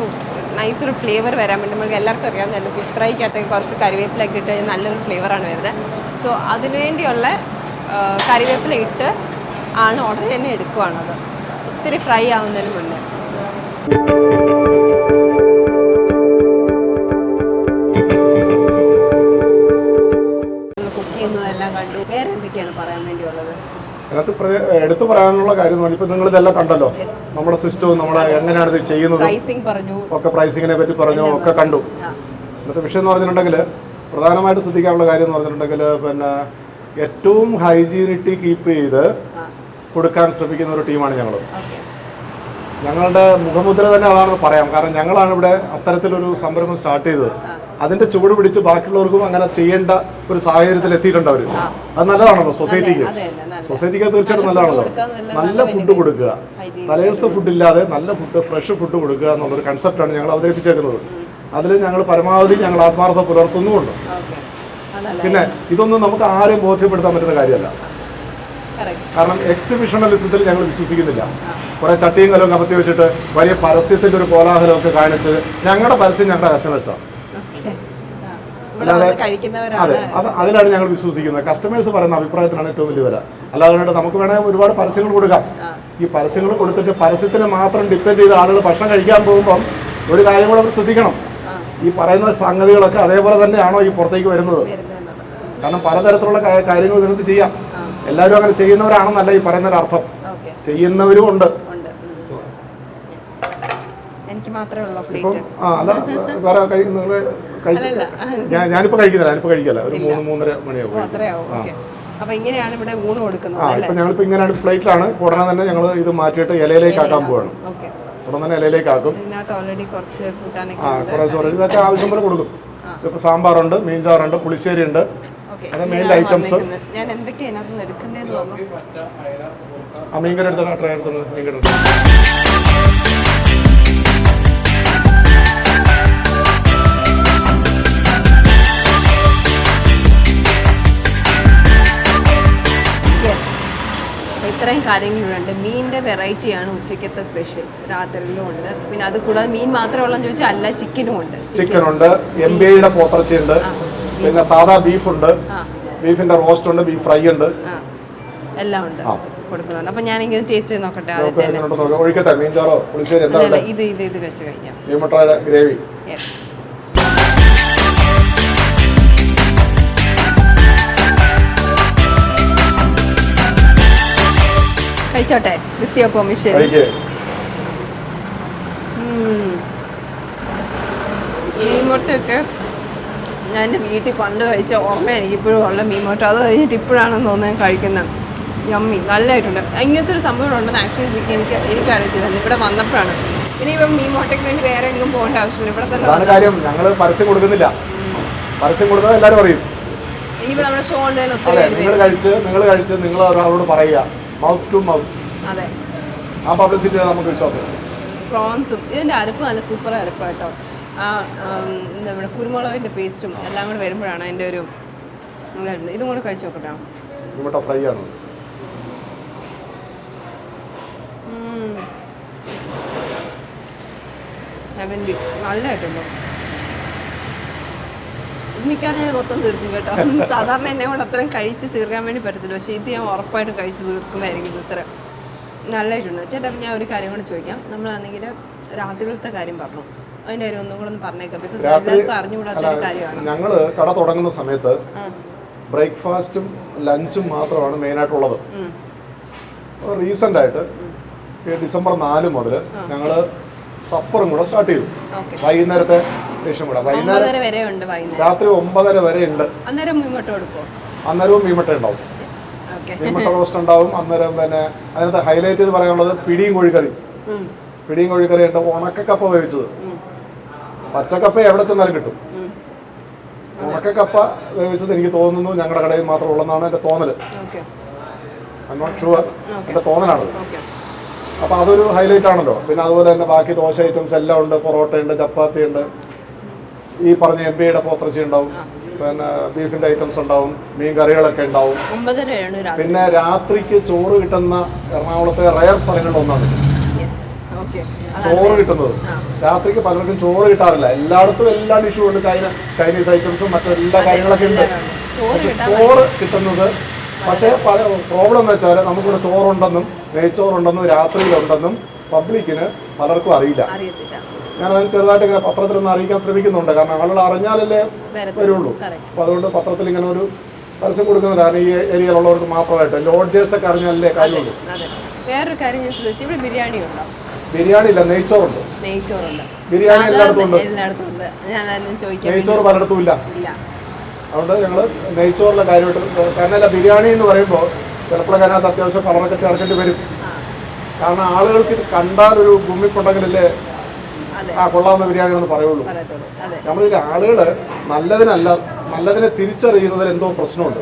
നൈസൊരു ഫ്ലേവർ വരാൻ വേണ്ടി. നമുക്ക് എല്ലാവർക്കും അറിയാം തന്നെ ഫിഷ് ഫ്രൈക്കകത്ത് കുറച്ച് കരിവേപ്പിലൊക്കെ ഇട്ട് കഴിഞ്ഞാൽ നല്ലൊരു ഫ്ലേവറാണ് വരുന്നത്. സോ അതിനുവേണ്ടിയുള്ള കരിവേപ്പില ഇട്ട് ആണ് ഉടനെ തന്നെ എടുക്കുവാണത്, ഒത്തിരി ഫ്രൈ ആവുന്നതിന് മുന്നേ. കുക്ക് ചെയ്യുന്നതെല്ലാം കണ്ടു. വേറെ എന്തൊക്കെയാണ് പറയാൻ വേണ്ടിയുള്ളത്? അതിനകത്ത് എടുത്തു പറയാനുള്ള കാര്യം ഇപ്പം നിങ്ങൾ ഇതെല്ലാം കണ്ടല്ലോ, നമ്മുടെ സിസ്റ്റവും നമ്മുടെ എങ്ങനെയാണ് ഇത് ചെയ്യുന്നത് ഒക്കെ, പ്രൈസിങ്ങിനെ പറ്റി പറഞ്ഞു ഒക്കെ കണ്ടു. ഇന്നത്തെ വിഷയം എന്ന് പറഞ്ഞിട്ടുണ്ടെങ്കിൽ പ്രധാനമായിട്ട് ശ്രദ്ധിക്കാനുള്ള കാര്യം എന്ന് പറഞ്ഞിട്ടുണ്ടെങ്കിൽ പിന്നെ ഏറ്റവും ഹൈജീനിറ്റി കീപ്പ് ചെയ്ത് കൊടുക്കാൻ ശ്രമിക്കുന്ന ഒരു ടീമാണ് ഞങ്ങൾ. ഞങ്ങളുടെ മുഖമുദ്ര തന്നെ അതാണെന്ന് പറയാം. കാരണം ഞങ്ങളാണ് ഇവിടെ അത്തരത്തിലൊരു സംരംഭം സ്റ്റാർട്ട് ചെയ്തത്. അതിന്റെ ചുവട് പിടിച്ച് ബാക്കിയുള്ളവർക്കും അങ്ങനെ ചെയ്യേണ്ട ഒരു സാഹചര്യത്തിൽ എത്തിയിട്ടുണ്ട് അവർ. അത് നല്ലതാണല്ലോ സൊസൈറ്റിക്ക് തീർച്ചയായിട്ടും നല്ലതാണല്ലോ. നല്ല ഫുഡ് കൊടുക്കുക, തലേദിവസത്തെ ഫുഡില്ലാതെ നല്ല ഫുഡ്, ഫ്രഷ് ഫുഡ് കൊടുക്കുക എന്നുള്ളൊരു കൺസെപ്റ്റാണ് ഞങ്ങൾ അവതരിപ്പിച്ചേക്കുന്നത്. അതിൽ ഞങ്ങൾ പരമാവധി ഞങ്ങൾ ആത്മാർത്ഥത പുലർത്തുന്നുമുണ്ട്. പിന്നെ ഇതൊന്നും നമുക്ക് ആരെയും ബോധ്യപ്പെടുത്താൻ പറ്റുന്ന കാര്യമല്ല. കാരണം എക്സിബിഷണലിസത്തിൽ ഞങ്ങൾ വിശ്വസിക്കുന്നില്ല. കുറെ ചട്ടിയും കലവും കമത്തി വെച്ചിട്ട് വലിയ പരസ്യത്തിന്റെ ഒരു കോലാഹലമൊക്കെ കാണിച്ച് ഞങ്ങളുടെ പരസ്യം ഞങ്ങളുടെ കസ്റ്റമേഴ്സാണ്. അല്ലാതെ അതെ, അതിലാണ് ഞങ്ങൾ വിശ്വസിക്കുന്നത്. കസ്റ്റമേഴ്സ് പറയുന്ന അഭിപ്രായത്തിനാണ് ഏറ്റവും വലിയ വില. അല്ലാതെ നമുക്ക് വേണമെങ്കിൽ ഒരുപാട് പരസ്യങ്ങൾ കൊടുക്കാം. ഈ പരസ്യങ്ങൾ കൊടുത്തിട്ട് പരസ്യത്തിനെ മാത്രം ഡിപ്പെൻഡ് ചെയ്ത് ആളുകൾ ഭക്ഷണം കഴിക്കാൻ പോകുമ്പം ഒരു കാര്യം കൂടെ അവർ ശ്രദ്ധിക്കണം. ഈ പറയുന്ന സംഗതികളൊക്കെ അതേപോലെ തന്നെയാണോ ഈ പുറത്തേക്ക് വരുന്നത്? കാരണം പലതരത്തിലുള്ള കാര്യങ്ങൾ ഇതിനകത്ത് ചെയ്യാം. എല്ലാവരും അങ്ങനെ ചെയ്യുന്നവരാണെന്നല്ല ഈ പറയുന്നൊരർത്ഥം. ചെയ്യുന്നവരും ഉണ്ട്. ഞാനിപ്പോ കഴിക്കില്ല. ഒരു 3-3:30 മണിയാവും. ഞങ്ങളിപ്പോ ഇങ്ങനെയാണ് പ്ലേറ്റിലാണ്. ഉടനെ തന്നെ ഞങ്ങൾ ഇത് മാറ്റിയിട്ട് ഇലയിലേക്ക് ആക്കാൻ പോവാണ്. ഉടനെ തന്നെ ഇലയിലേക്ക് ആക്കും. ഇതൊക്കെ ആവശ്യം പോലെ കൊടുക്കും. ഇപ്പൊ സാമ്പാറുണ്ട്, മീൻചാറുണ്ട്, പുളിശ്ശേരി ഉണ്ട്. അത് മെയിൻ ഐറ്റംസ്. മീൻകറി എടുത്താണ് ട്രൈ എടുത്തത്. മീൻകറി ഇത്രയും കാര്യങ്ങളുണ്ട്. മീനിൻ്റെ വെറൈറ്റിയാണ് ഉച്ചയ്ക്കത്തെ സ്പെഷ്യൽ, രാത്രിയിലും ഉണ്ട്. പിന്നെ അത് കൂടാതെ മീൻ മാത്രമേ ഉള്ളൂ ചോദിച്ചാൽ അല്ല, ചിക്കനും ഉണ്ട്. ചിക്കനുണ്ട്, MBAയുടെ പോത്തിറച്ചിയുണ്ട്, പിന്നെ സാധാ ബീഫുണ്ട്, ബീഫിന്റെ റോസ്റ്റ് ഉണ്ട്, ബീഫ് ഫ്രൈ ഉണ്ട്, എല്ലാം ഉണ്ട് കൊടുക്കുന്നുണ്ട്. അപ്പൊ ഞാനിങ്ങനെ ടേസ്റ്റ് ചെയ്ത് നോക്കട്ടെ. ഒഴിക്കട്ടെ മീൻചാറോ പുളിശ്ശേരി എന്താ? ഇത് വെച്ച് കഴിഞ്ഞാൽ മീൻമുട്ടയുടെ ഗ്രേവി. കഴിച്ചോട്ടെ വിത്ത് യുവർ പെർമിഷൻ. മീൻമുട്ടയൊക്കെ ഞാൻ എൻ്റെ വീട്ടിൽ പണ്ട് കഴിച്ച ഓർമ്മ എനിക്കിപ്പോഴും ഉള്ള മീൻമുട്ട. അത് കഴിഞ്ഞിട്ട് ഇപ്പോഴാണെന്ന് തോന്നുന്നത് കഴിക്കുന്നത്. യമ്മി, നല്ലതായിട്ടുണ്ട്. ഇങ്ങനത്തെ ഒരു സംഭവം ഉണ്ടെന്ന് ആക്ച്വലി എനിക്കറിയത്തില്ല, ഇവിടെ വന്നപ്പോഴാണ്. ഇനി ഇപ്പം മീൻമുട്ടയ്ക്ക് വേണ്ടി വേറെ എങ്കിലും പോകേണ്ട ആവശ്യമില്ല, ഇവിടെ തന്നെ കാര്യം. ഞങ്ങൾ പരസ്യം കൊടുക്കുന്നില്ല, പരസ്യം കൊടുക്കുന്നത് എല്ലാവരും അറിയും. ഇനിയിപ്പോൾ നമ്മുടെ ഷോ ഉണ്ടെന്ന് ഒത്തിരി നിങ്ങൾ കഴിച്ച് നിങ്ങൾ അവരോട് പറയുക, മൗത്ത് ടു മൗത്ത്. അതെ, ആ പബ്ലിസിറ്റി നമുക്ക് വിശ്വാസം. പ്രോൺസും ഇതിൻ്റെ അരപ്പ് നല്ല സൂപ്പർ അരപ്പ് കേട്ടോ. എന്താ പറയുക, കുരുമുളകിൻ്റെ പേസ്റ്റും എല്ലാം കൂടെ വരുമ്പോഴാണ് അതിൻ്റെ ഒരു നല്ലതായിട്ടുണ്ട്. ഇതും കൂടെ കഴിച്ച് നോക്കട്ടോ. മീൻമുട്ട ഫ്രൈ ആണ്. നല്ലതായിട്ടുണ്ടോ? മിക്കവാറും ഞാൻ മൊത്തം തീർക്കും കേട്ടോ. സാധാരണ എന്നെ കൊണ്ട് അത്രയും കഴിച്ച് തീർക്കാൻ വേണ്ടി പറ്റത്തില്ല, പക്ഷേ ഇത് ഞാൻ ഉറപ്പായിട്ടും കഴിച്ച് തീർക്കുന്നതായിരിക്കും ഇത്ര നല്ലതായിട്ടുണ്ട്. ചേട്ടാ, ഞാൻ ഒരു കാര്യം കൂടെ ചോദിക്കാം. നമ്മളാണെങ്കിൽ രാത്രിയിലത്തെ കാര്യം പറഞ്ഞു, അതിൻ്റെ കാര്യം ഒന്നും കൂടെ ഒന്ന് പറഞ്ഞേക്കാം. ബിക്കോസ് എല്ലാവർക്കും അറിഞ്ഞുകൂടാത്ത ഒരു കാര്യമാണ്. ഞങ്ങൾ കട തുടങ്ങുന്ന സമയത്ത് ബ്രേക്ക്ഫാസ്റ്റും ലഞ്ചും മാത്രമാണ് മെയിനായിട്ടുള്ളത്. റീസെൻ്റ് ആയിട്ട് ഡിസംബർ 4 മുതൽ ഞങ്ങൾ സപ്പറും കൂടെ സ്റ്റാർട്ട് ചെയ്തു. വൈകുന്നേരത്തെ ഡിഷും കൂടെ രാത്രി 9:30 വരെ ഉണ്ട്. അന്നേരവും മീൻമുട്ട ഉണ്ടാവും, മീൻമുട്ട റോസ്റ്റ് ഉണ്ടാവും. അന്നേരം പിന്നെ അതിനകത്ത് ഹൈലൈറ്റ് ചെയ്ത് പറയാനുള്ളത് പിടിയും കോഴിക്കറി. പിടിയും കോഴിക്കറി ഉണ്ട്. ഉണക്കക്കപ്പ വേവിച്ചത്, പച്ചക്കപ്പ എവിടെ ചെന്നാലും കിട്ടും. ഉണക്കക്കപ്പ വേവിച്ചത് എനിക്ക് തോന്നുന്നു ഞങ്ങളുടെ കടയിൽ മാത്രം ഉള്ളതെന്നാണ് എൻ്റെ തോന്നൽ. ഐ നോട്ട് ഷുവർ, എൻ്റെ തോന്നലാണത്. അപ്പോൾ അതൊരു ഹൈലൈറ്റ് ആണല്ലോ. പിന്നെ അതുപോലെ തന്നെ ബാക്കി ദോശ ഐറ്റംസ് എല്ലാം ഉണ്ട്. പൊറോട്ട ഉണ്ട്, ചപ്പാത്തി ഉണ്ട്, ഈ പറഞ്ഞ MPയുടെ പോത്രച്ചി ഉണ്ടാവും, പിന്നെ ബീഫിൻ്റെ ഐറ്റംസ് ഉണ്ടാവും, മീൻ കറികളൊക്കെ ഉണ്ടാവും. പിന്നെ രാത്രിക്ക് ചോറ് കിട്ടുന്ന എറണാകുളത്തെ റയർ സ്ഥലങ്ങളിലൊന്നാണ് ചോറ് കിട്ടുന്നത്. രാത്രിക്ക് പലർക്കും ചോറ് കിട്ടാറില്ല. എല്ലായിടത്തും എല്ലാ ഡിഷും ഉണ്ട്, ചൈനീസ് ഐറ്റംസും മറ്റെല്ലാ കാര്യങ്ങളൊക്കെ ഉണ്ട്. ചോറ് കിട്ടുന്നത് പക്ഷേ പ്രോബ്ലം എന്ന് വെച്ചാൽ നമുക്കിവിടെ ചോറുണ്ടെന്നും നെയ്ച്ചോറുണ്ടെന്നും രാത്രിയിലുണ്ടെന്നും പബ്ലിക്കിന് പലർക്കും അറിയില്ല. ഞാനതിന് ചെറുതായിട്ട് ഇങ്ങനെ പത്രത്തിലൊന്ന് അറിയിക്കാൻ ശ്രമിക്കുന്നുണ്ട്. കാരണം ആളുകൾ അറിഞ്ഞാലല്ലേ വരുള്ളൂ. അപ്പോൾ അതുകൊണ്ട് പത്രത്തിൽ ഇങ്ങനെ ഒരു പരസ്യം കൊടുക്കുന്നുണ്ട്. കാരണം ഈ ഏരിയയിലുള്ളവർക്ക് മാത്രമായിട്ട് ലോഡ്ജേഴ്സൊക്കെ അറിഞ്ഞാലല്ലേ കാര്യമുള്ളൂ. വേറൊരു കാര്യം ഞാൻ ശ്രദ്ധിച്ചു, ഇവിടെ ബിരിയാണി ഉണ്ടോ? ബിരിയാണി ഇല്ല, നെയ്ച്ചോറുണ്ട്. ബിരിയാണി എല്ലായിടത്തും ഉണ്ട്. നെയ്ച്ചോറ് പലയിടത്തും ഇല്ല. അതുകൊണ്ട് ഞങ്ങൾ നെയ്ച്ചോറിലെ കാര്യമായിട്ട്, കാരണം ബിരിയാണി എന്ന് പറയുമ്പോൾ ചിലപ്പോഴൊക്കെ അതിനകത്ത് അത്യാവശ്യം കളറൊക്കെ ചേർക്കേണ്ടി വരും. കാരണം ആളുകൾക്ക് ഇത് കണ്ടാൽ ഒരു ഗുമ്മിപ്പുണ്ടെങ്കിലല്ലേ കൊള്ളാവുന്ന ബിരിയാണി എന്ന് പറയുള്ളൂ. നമ്മളിൽ ആളുകൾ നല്ലതിനെ തിരിച്ചറിയുന്നതിൽ എന്തോ പ്രശ്നമുണ്ട്.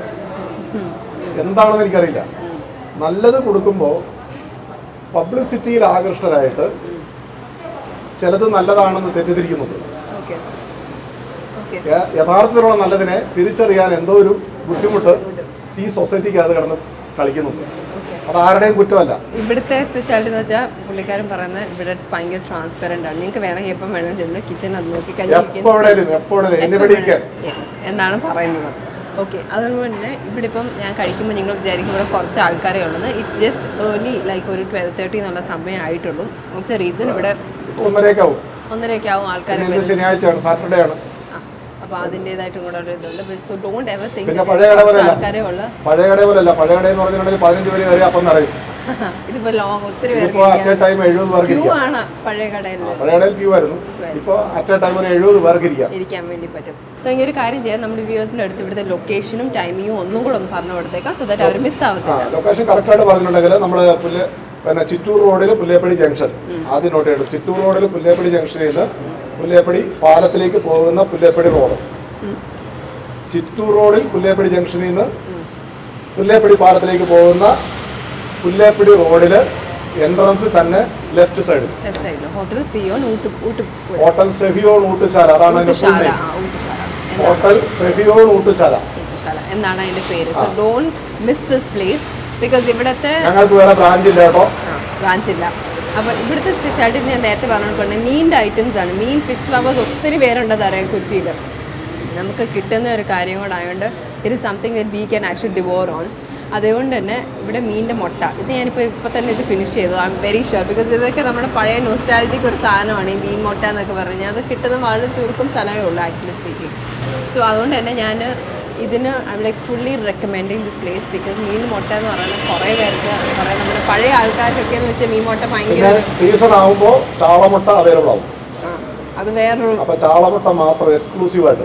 എന്താണെന്ന് എനിക്കറിയില്ല. നല്ലത് കൊടുക്കുമ്പോൾ പബ്ലിസിറ്റിയിൽ ആകൃഷ്ടരായിട്ട് ചിലത് നല്ലതാണെന്ന് തെറ്റിദ്ധരിക്കുന്നുണ്ട്. യഥാർത്ഥത്തിലുള്ള നല്ലതിനെ തിരിച്ചറിയാൻ എന്തോ ഒരു ബുദ്ധിമുട്ട് ഈ സൊസൈറ്റിക്ക് അത് കിടന്ന് കളിക്കുന്നുണ്ട്. അത് ആരുടെയും കുറ്റമല്ല. ഇവിടുത്തെ സ്പെഷ്യാലിറ്റി എന്ന് വെച്ചാൽ പുള്ളിക്കാരൻ പറയുന്നത് ഇവിടെ ഭയങ്കര ട്രാൻസ്പെറന്റ് ആണ്. നിങ്ങൾക്ക് വേണമെങ്കിൽ എപ്പം വേണം ചെന്ന് കിച്ചൺ അത് നോക്കി കഴിഞ്ഞാൽ എന്നാണ് പറയുന്നത്. ഓക്കെ, അതുകൊണ്ട് തന്നെ ഇവിടെ ഇപ്പം ഞാൻ കഴിക്കുമ്പോൾ നിങ്ങൾ വിചാരിക്കും ഇവിടെ കുറച്ച് ആൾക്കാരെ ഉള്ളത്. ഇറ്റ്സ് ജസ്റ്റ് ഏർലി, ലൈക്ക് ഒരു 12:30 എന്നുള്ള സമയം ആയിട്ടുള്ളൂ. ഇറ്റ്സ് എ റീസൺ ഇവിടെ 1:30 ആവും ആൾക്കാർ. ശനിയാഴ്ചയാണ്, സാറ്റർഡേ ആണ്. അപ്പോൾ അതിൻ്റെതായിട്ടും കൂടെ ഒരു ഇതുണ്ട്. സോ ഡോണ്ട് എവർ തിങ്ക് ആൾക്കാരെ ഉള്ള പഴയ കട പോലല്ല. പഴയ കട എന്ന് പറഞ്ഞിട്ടുണ്ടെങ്കിൽ 15 പേര് വരെ അപ്പം നിറയും. ഇതിപ്പോ ലോങ് ഒത്തിരി പേർക്ക് ക്യൂ ആണ് പഴയ കടയിൽ. പഴയ കടയിൽ ക്യൂ ആയിരുന്നു. ഇപ്പോൾ അറ്റ് എ ടൈം ഒരു 70 പേർക്ക് ഇരിക്കാൻ വേണ്ടി പറ്റും. സോ ഇങ്ങനെ ഒരു കാര്യം ചെയ്യാം, നമ്മുടെ വ്യൂവേഴ്സിൻ്റെ അടുത്ത് ഇവിടുത്തെ ലൊക്കേഷനും ടൈമിങ്ങും ഒന്നും കൂടെ ഒന്ന് പറഞ്ഞു കൊടുത്തേക്കാം, സോ ദാറ്റ് അവർ മിസ് ആവത്തില്ല. ലൊക്കേഷൻ കറക്റ്റായിട്ട് പറഞ്ഞിട്ടുണ്ടെങ്കിൽ നമ്മൾ പിന്നെ ചിറ്റൂർ റോഡിൽ പുല്ലേപ്പടി ജംഗ്ഷൻ ആദ്യം നോട്ട് ചെയ്തു. ചിറ്റൂർ റോഡിൽ പുല്ലേപ്പടി ജംഗ്ഷനിൽ നിന്ന് പുല്ലേപ്പടി പാലത്തിലേക്ക് പോകുന്ന പുല്ലേപ്പടി റോഡ്. ചിറ്റൂർ റോഡിൽ പുല്ലേപ്പടി ജംഗ്ഷനിൽ നിന്ന് പുല്ലേപ്പടി പാലത്തിലേക്ക് പോകുന്ന പുല്ലേപ്പടി റോഡില് എൻട്രൻസ് തന്നെ ലെഫ്റ്റ് സൈഡ് ഹോട്ടൽ സെഹിയോൺ ഊട്ടുശാല. അതാണ് ഹോട്ടൽ സെഹിയോൺ ഊട്ടുശാല എന്നാണ് അതിന്റെ പേര്. So don't miss this place because ഇവിടുത്തെ ഞങ്ങൾക്ക് വേറെ ബ്രാഞ്ച് ഇല്ല കേട്ടോ. ബ്രാഞ്ച് ഇല്ല. അപ്പോൾ ഇവിടുത്തെ സ്പെഷ്യാലിറ്റി ഞാൻ നേരത്തെ പറഞ്ഞിട്ടുണ്ട്, മീനിൻ്റെ ഐറ്റംസ് ആണ്. മീൻ ഫിഷ് ലവേഴ്സ് ഒത്തിരി പേരുണ്ടെന്ന് അറിയാം കൊച്ചിയിൽ. നമുക്ക് കിട്ടുന്ന ഒരു കാര്യം കൂടെ ആയതുകൊണ്ട് it is something that we can actually devour on. അതുകൊണ്ട് തന്നെ ഇവിടെ മീനിൻ്റെ മുട്ട ഇത് ഞാനിപ്പോൾ തന്നെ ഇത് ഫിനിഷ് ചെയ്തു. I am very sure because ഇതൊക്കെ നമ്മുടെ പഴയ നോസ്റ്റാലജിക് ഒരു സാധനമാണ് ഈ മീൻ മുട്ട എന്നൊക്കെ പറഞ്ഞാൽ. അത് കിട്ടുന്ന വളരെ ചുരുക്കം സ്ഥലമേ ഉള്ളൂ ആക്ച്വലി സ്പീക്കിംഗ്. സോ അതുകൊണ്ട് തന്നെ ഞാൻ ഇതിന് I am like fully recommending this place because മീൻ മുട്ട എന്ന് പറയുന്നത് കുറേ പേർക്ക് കുറേ നമ്മുടെ പഴയ ആൾക്കാർക്കൊക്കെ എന്ന് വെച്ചാൽ മീൻ മുട്ട ഭയങ്കര സീസൺ ആകുമ്പോൾ ചാളമുട്ട അവൈലബിൾ ആവും. അത് വേറൊരു അപ്പൊ ചാളമുട്ട മാത്രം എക്സ്ക്ലൂസീവ് ആയിട്ട്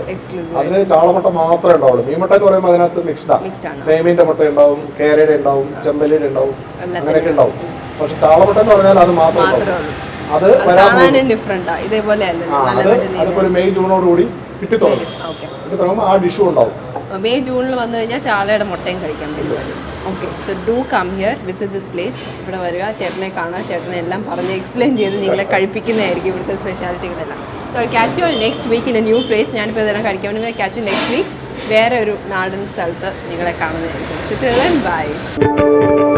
അതിന് ചാളമുട്ട മാത്രമേ ഉണ്ടാവുള്ളൂ. മീൻമുട്ട എന്ന് പറയുമ്പോൾ അതിനകത്ത് മിക്സ്ഡാണ്. നെയ്മീന്റെ മുട്ട ഉണ്ടാവും, കേരയുടെ ഉണ്ടാവും, ചെമ്പല്ലിയുടെ ഉണ്ടാവും, അങ്ങനെയൊക്കെ ഉണ്ടാവും. പക്ഷെ ചാളമുട്ട എന്ന് പറഞ്ഞാൽ അത് മാത്രമേ അത് ഇതേപോലെ അതിപ്പോ ഒരു മെയ് ജൂണോട് കൂടി കിട്ടിത്തുടങ്ങും. ആ ഡിഷും ഉണ്ടാവും. മെയ് ജൂണിൽ വന്നു കഴിഞ്ഞാൽ ചാളയുടെ മുട്ടയും കഴിക്കാൻ പറ്റും. Okay, so do come here, visit this place. ഇവിടെ വരിക, ചേട്ടനെ കാണുക, ചേട്ടനെ എല്ലാം പറഞ്ഞ് എക്സ്പ്ലെയിൻ ചെയ്ത് നിങ്ങളെ കഴിപ്പിക്കുന്നതായിരിക്കും ഇവിടുത്തെ സ്പെഷ്യാലിറ്റികളെല്ലാം. So catch you next week in a new place. ഞാനിപ്പോൾ ഇതെല്ലാം കഴിക്കാൻ വേണ്ടി ക്യാച്ച് യു നെക്സ്റ്റ് വീക്ക്. വേറെ ഒരു നാടൻ സ്ഥലത്ത് നിങ്ങളെ കാണുന്നതായിരിക്കും. ബൈ.